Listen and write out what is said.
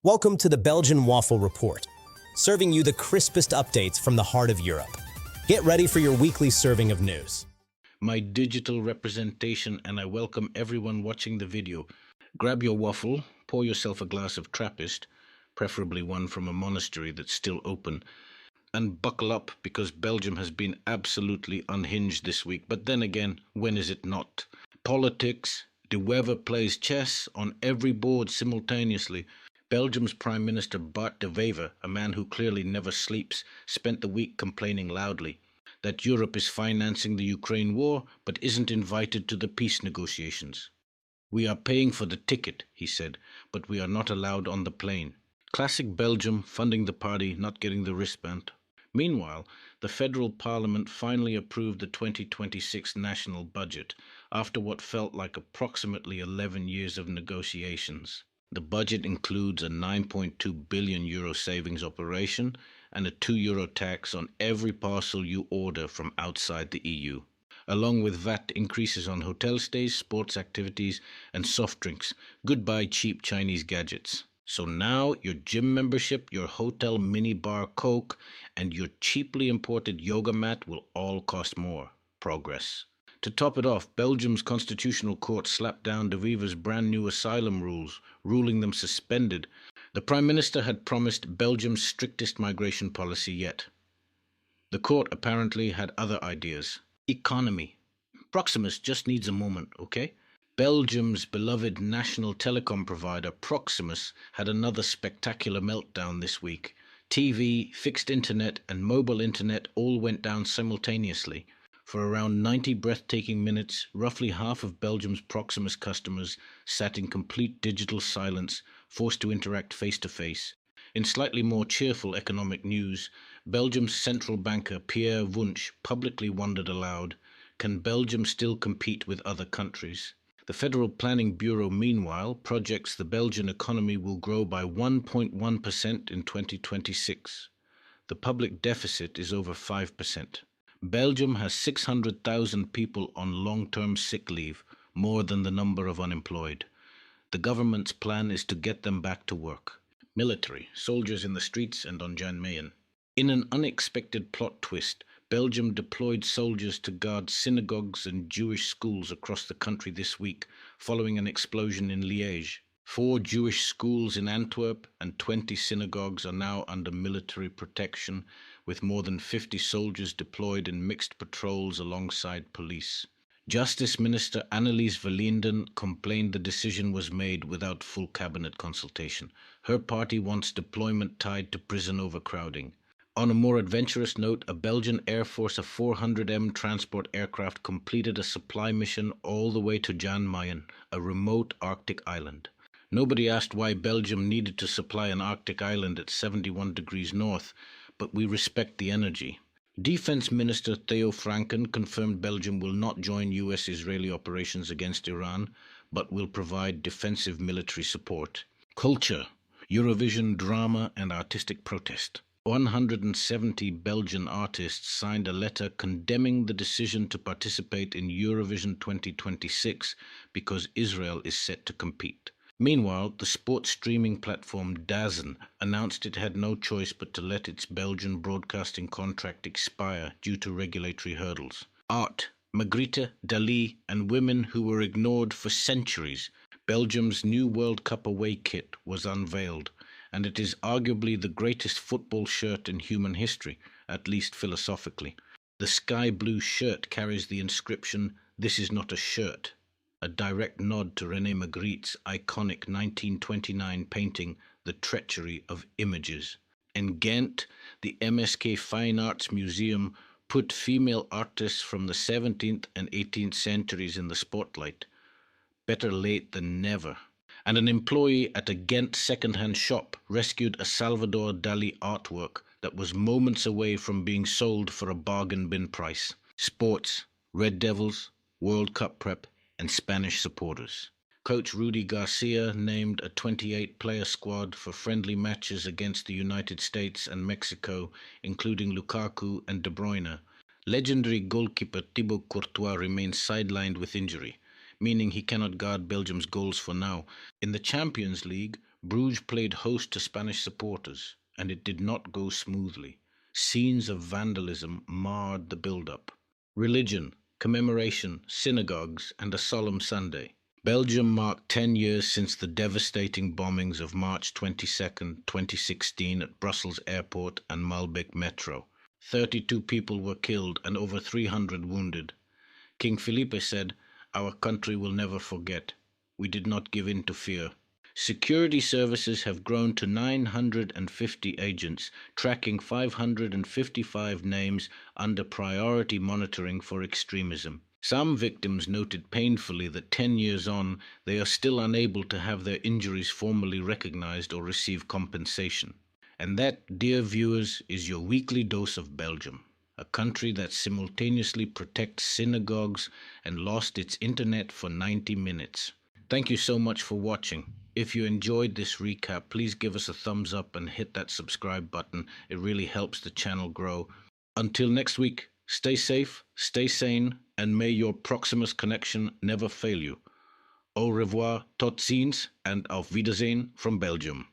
Welcome to the Belgian Waffle Report, serving you the crispest updates from the heart of Europe. Get ready for your weekly serving of news. My digital representation, and I welcome everyone watching the video. Grab your waffle, pour yourself a glass of Trappist, preferably one from a monastery that's still open, and buckle up because Belgium has been absolutely unhinged this week. But then again, when is it not? Politics, the weather plays chess on every board simultaneously. Belgium's Prime Minister Bart de Wever, a man who clearly never sleeps, spent the week complaining loudly that Europe is financing the Ukraine war but isn't invited to the peace negotiations. We are paying for the ticket, he said, but we are not allowed on the plane. Classic Belgium, funding the party, not getting the wristband. Meanwhile, the federal parliament finally approved the 2026 national budget after what felt like approximately 11 years of negotiations. The budget includes a 9.2 billion euro savings operation and a €2 tax on every parcel you order from outside the EU, along with VAT increases on hotel stays, sports activities, and soft drinks. Goodbye cheap Chinese gadgets. So now your gym membership, your hotel minibar Coke, and your cheaply imported yoga mat will all cost more. Progress. To top it off, Belgium's constitutional court slapped down De Wever's brand new asylum rules, ruling them suspended. The Prime Minister had promised Belgium's strictest migration policy yet. The court apparently had other ideas. Economy. Proximus just needs a moment, okay? Belgium's beloved national telecom provider Proximus had another spectacular meltdown this week. TV, fixed internet, and mobile internet all went down simultaneously. For around 90 breathtaking minutes, roughly half of Belgium's Proximus customers sat in complete digital silence, forced to interact face-to-face. In slightly more cheerful economic news, Belgium's central banker Pierre Wunsch publicly wondered aloud, can Belgium still compete with other countries? The Federal Planning Bureau, meanwhile, projects the Belgian economy will grow by 1.1% in 2026. The public deficit is over 5%. Belgium has 600,000 people on long-term sick leave, more than the number of unemployed. The government's plan is to get them back to work. Military, soldiers in the streets and on Jan Mayen. In an unexpected plot twist, Belgium deployed soldiers to guard synagogues and Jewish schools across the country this week, following an explosion in Liège. 4 Jewish schools in Antwerp and 20 synagogues are now under military protection, with more than 50 soldiers deployed in mixed patrols alongside police. Justice Minister Annelies Verlinden complained the decision was made without full cabinet consultation. Her party wants deployment tied to prison overcrowding. On a more adventurous note, a Belgian Air Force of 400M transport aircraft completed a supply mission all the way to Jan Mayen, a remote Arctic island. Nobody asked why Belgium needed to supply an Arctic island at 71 degrees north, but we respect the energy. Defense Minister Theo Franken confirmed Belgium will not join US-Israeli operations against Iran, but will provide defensive military support. Culture, Eurovision, drama, and artistic protest. 170 Belgian artists signed a letter condemning the decision to participate in Eurovision 2026 because Israel is set to compete. Meanwhile, the sports streaming platform DAZN announced it had no choice but to let its Belgian broadcasting contract expire due to regulatory hurdles. Art, Magritte, Dali, and women who were ignored for centuries. Belgium's new World Cup away kit was unveiled, and it is arguably the greatest football shirt in human history, at least philosophically. The sky blue shirt carries the inscription, "This is not a shirt," a direct nod to René Magritte's iconic 1929 painting, The Treachery of Images. In Ghent, the MSK Fine Arts Museum put female artists from the 17th and 18th centuries in the spotlight. Better late than never. And an employee at a Ghent second-hand shop rescued a Salvador Dali artwork that was moments away from being sold for a bargain bin price. Sports, Red Devils, World Cup prep, and Spanish supporters. Coach Rudy Garcia named a 28-player squad for friendly matches against the United States and Mexico, including Lukaku and De Bruyne. Legendary goalkeeper Thibaut Courtois remains sidelined with injury, meaning he cannot guard Belgium's goals for now. In the Champions League, Bruges played host to Spanish supporters, and it did not go smoothly. Scenes of vandalism marred the build-up. Religion, commemoration, synagogues, and a solemn Sunday. Belgium marked 10 years since the devastating bombings of March 22nd, 2016 at Brussels Airport and Malbec Metro. 32 people were killed and over 300 wounded. King Felipe said, "Our country will never forget. We did not give in to fear." Security services have grown to 950 agents, tracking 555 names under priority monitoring for extremism. Some victims noted painfully that 10 years on, they are still unable to have their injuries formally recognized or receive compensation. And that, dear viewers, is your weekly dose of Belgium, a country that simultaneously protects synagogues and lost its internet for 90 minutes. Thank you so much for watching. If you enjoyed this recap, please give us a thumbs up and hit that subscribe button. It really helps the channel grow. Until next week, stay safe, stay sane, and may your Proximus connection never fail you. Au revoir, tot ziens, and auf Wiedersehen from Belgium.